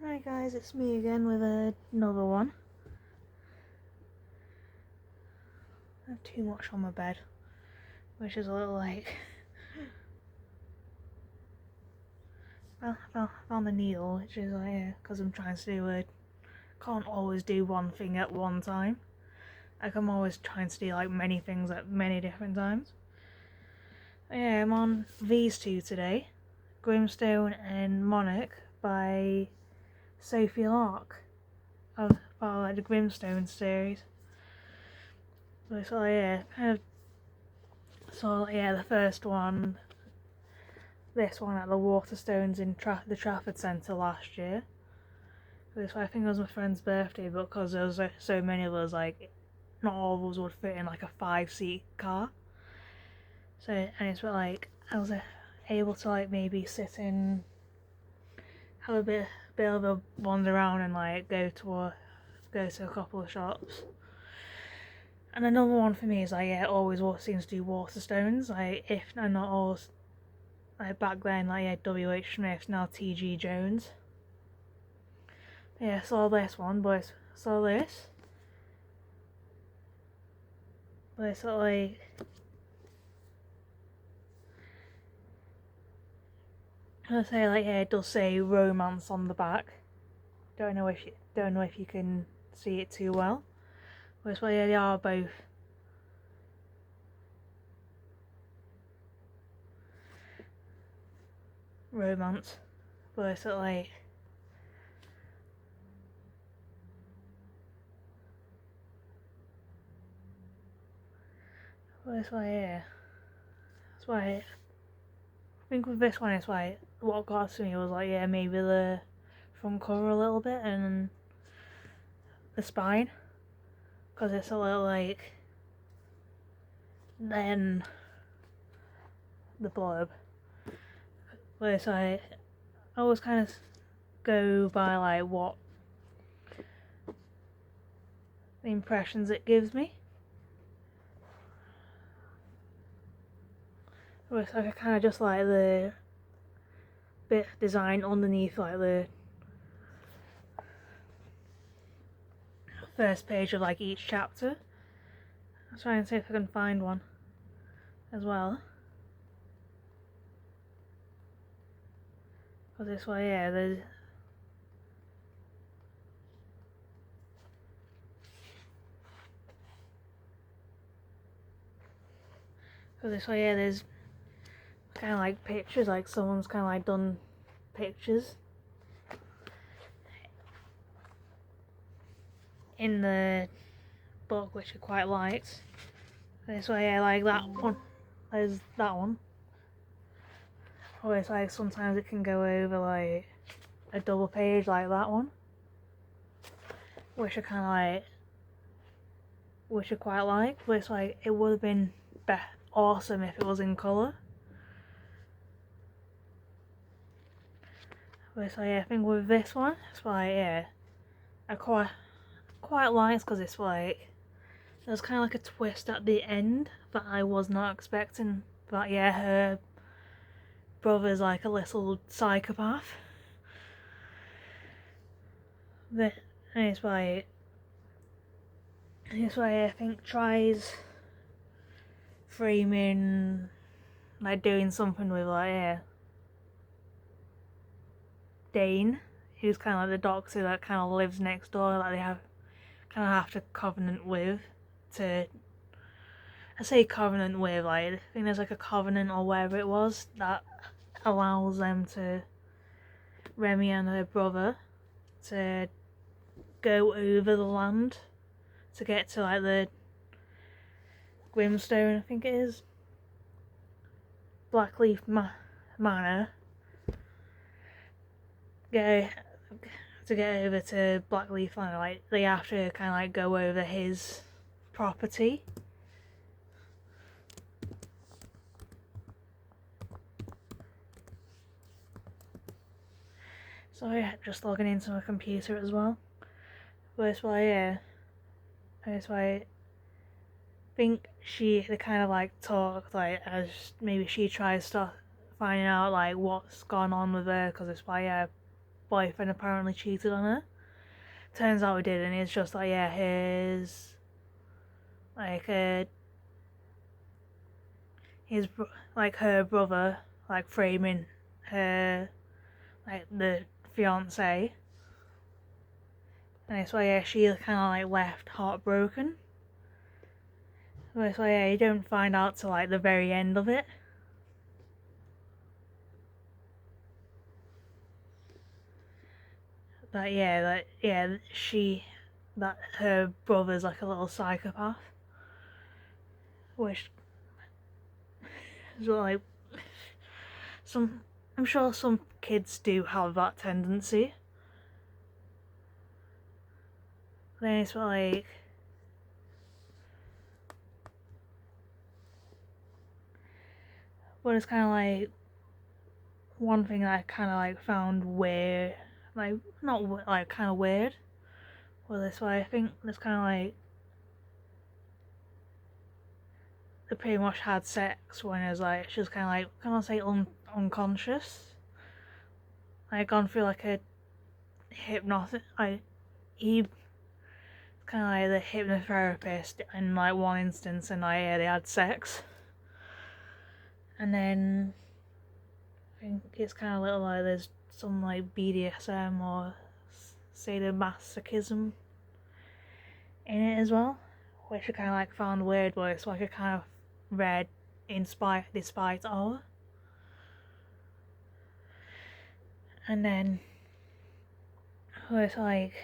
Hi guys, it's me again with another one. I have too much on my bed, which is a little like... I found the needle, which is like, because I'm trying to do can't always do one thing at one time. Like I'm always trying to do like many things at many different times. Yeah, I'm on these two today, Grimstone and Monarch by Sophie Lark, of part of like the Grimstone series. So yeah, the first one, this one at the Waterstones in the Trafford Centre last year. This I think it was my friend's birthday, but because there was so many of us, like not all of us would fit in like a 5-seat car. So and it's like I was able to like maybe sit in, have a bit of a wander around and like go to a couple of shops. And another one for me is like always what seems to do Waterstones, like if I'm not always like back then, like WH Smith, now TG Jones. Yeah, saw this one, but saw this. But it's like I say like it does say romance on the back. Don't know if you can see it too well. But it's like they are both romance. But it's like that's why I think with this one it's like what got to me was like maybe the front cover a little bit and the spine, because it's a little like then the blurb. But it's like I always kind of go by like what the impressions it gives me. It's like I kind of just like the bit design underneath like the first page of like each chapter. I'll try and see if I can find one as well. Because this way, there's there's kind of like pictures, like someone's kind of like done pictures in the book, which I quite liked. This way, like that one, there's that one. Or it's like sometimes it can go over like a double page like that one, which I quite like. But it's like it would have been awesome if it was in colour. But so I think with this one, it's like I quite like because it's like there's kind of like a twist at the end that I was not expecting. That her brother's like a little psychopath. And it's why I think tries framing, like doing something with like Dane, who's kind of like the doctor that kind of lives next door, like they have to covenant with to. I say covenant with, like I think there's like a covenant or whatever it was that allows them to, Remy and her brother, to go over the land to get to like the Grimstone, I think it is, Blackleaf Manor. To get over to Blackleaf Manor, like they have to kind of like go over his property. So just logging into my computer as well. But it's why I think they kind of like talk like as maybe she tries to finding out like what's gone on with her, because it's why boyfriend apparently cheated on her. Turns out he didn't. It's just like, yeah, his like her brother like framing her like the fiance, and it's why, yeah, she kind of like left heartbroken. But it's why, yeah, you don't find out till like the very end of it. That her brother's like a little psychopath, which is like I'm sure some kids do have that tendency. Then it's like, but it's kind of like one thing that I kind of like found weird, like not like kind of weird. Well, this way I think it's kind of like they pretty much had sex when it was like she was kind of like, can I say unconscious, like gone through like a hypnosis. Like he kind of like the hypnotherapist in like one instance, and like, yeah, they had sex, and then I think it's kind of little like there's some like BDSM or sadomasochism in it as well, which I kind of like found weird, but it's like I kind of read despite of. And then it's like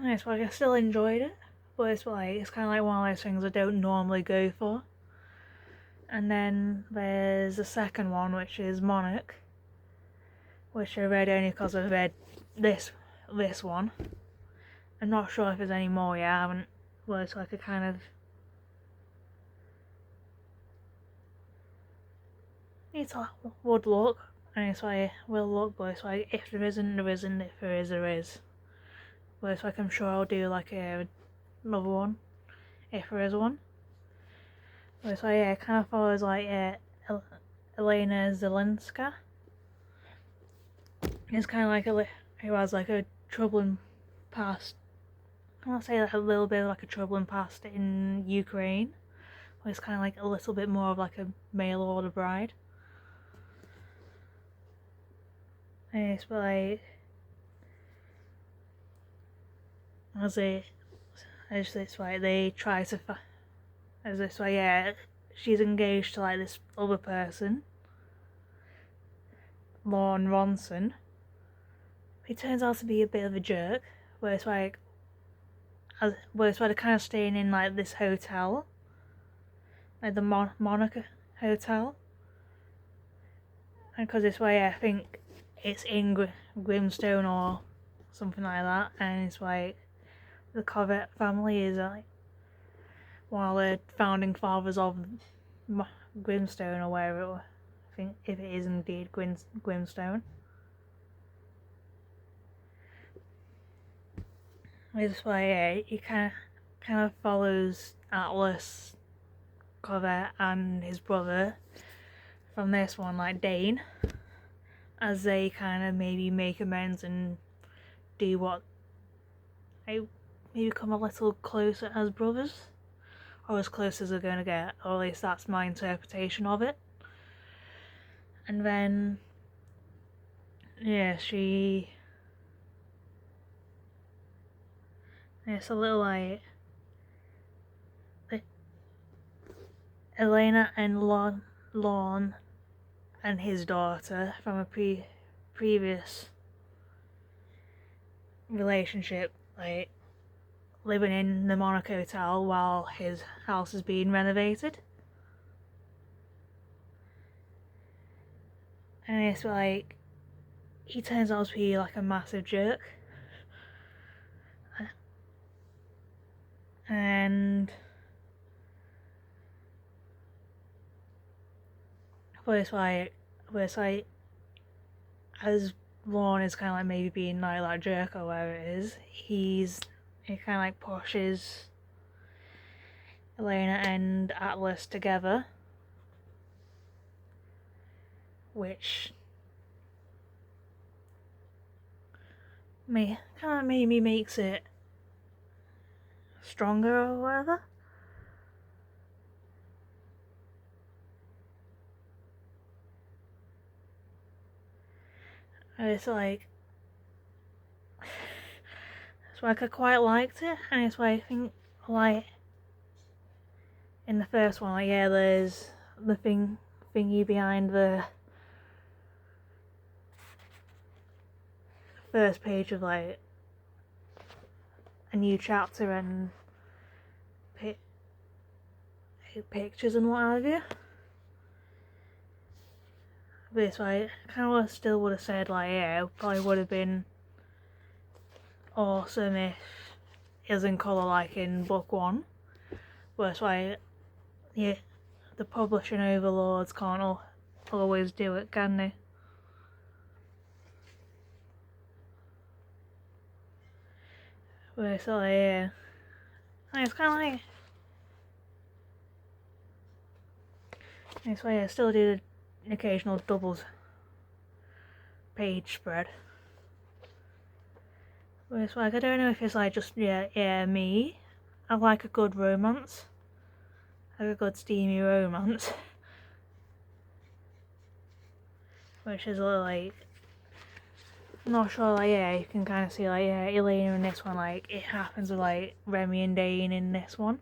it's like I still enjoyed it, but it's kind of like one of those things I don't normally go for. And then there's the second one, which is Monarch, which I read only because I read this one. I'm not sure if there's any more yet. I haven't. Well, it's like a kind of it's like would look, and it's like will look, but it's like if there isn't, there isn't. If there is, there is. But it's like I'm sure I'll do like another one if there is one. But it's like, yeah, it kind of follows like Elena Zelenska. It's kind of like who has like a troubling past. I want to say like a little bit like a troubling past in Ukraine. Where it's kind of like a little bit more of like a mail order bride. And it's like as it's like they try to as it's like, yeah, she's engaged to like this other person, Lorne Ronson. He turns out to be a bit of a jerk, where it's like they're kind of staying in like this hotel, like the Monaco Hotel, and because it's why I think it's in Grimstone or something like that, and it's like the Covet family is like one of the founding fathers of Grimstone or wherever it was. I think if it is indeed Grimstone. It's why, yeah, he kind of follows Atlas, Covet, and his brother from this one, like Dane, as they kind of maybe make amends and do what they maybe come a little closer as brothers, or as close as they're gonna get, or at least that's my interpretation of it. And then, yeah, it's a little like Elena and Lorne and his daughter from a previous relationship, like living in the Monaco Hotel while his house is being renovated. And it's like he turns out to be like a massive jerk. And but it's like as Lorne is kind of like maybe being like that jerk or whatever it is, he kind of like pushes Elena and Atlas together, which kind of maybe makes it stronger or whatever. And it's like I quite liked it, and it's why I think like in the first one, like yeah, there's the thingy behind the first page of like a new chapter and pictures and what have you. But it's like kind of still would have said like yeah, it probably would have been awesome if it was in colour like in book 1. But it's like yeah, the publishing overlords can't always do it, can they? But it's like yeah, and it's kind of like it's why I still do an occasional doubles page spread. But it's like I don't know if it's like just yeah me. I like a good romance, like a good steamy romance, which is a little like I'm not sure like yeah you can kind of see like yeah Elena in this one like it happens with like Remy and Dane in this one.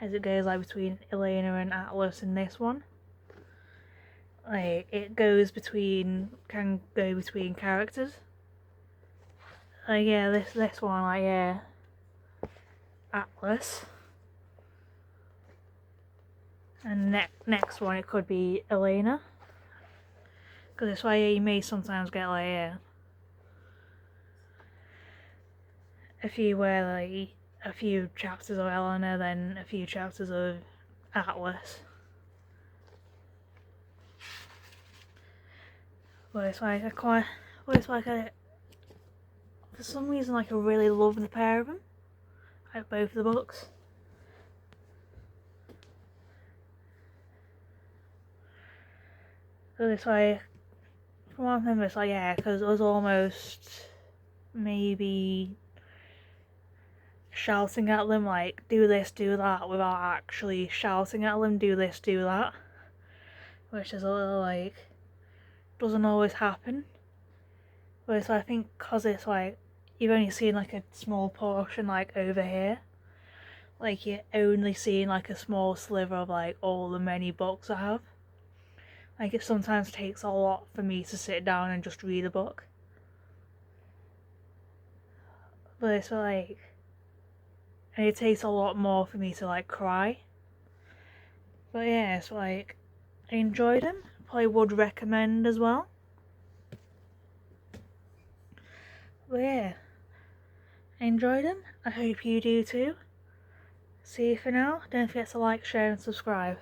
As it goes like between Elena and Atlas in this one. Like it can go between characters. Like yeah, this one like yeah, Atlas. And next one it could be Elena. Because it's why you may sometimes get like yeah, a few chapters of Elena, then a few chapters of Atlas. But it's like for some reason like I really love the pair of them, like both of the books. So it's like from what I remember it's like yeah, because it was almost maybe shouting at them like do this, do that, without actually shouting at them do this, do that, which is a little like doesn't always happen. But it's like, I think because it's like you've only seen like a small portion like over here, like you're only seeing like a small sliver of like all the many books I have. Like it sometimes takes a lot for me to sit down and just read a book. But it's like, and it takes a lot more for me to like cry. But yeah, it's like I enjoyed them. Probably would recommend as well. But yeah, I enjoyed them. I hope you do too. See you for now. Don't forget to like, share and subscribe.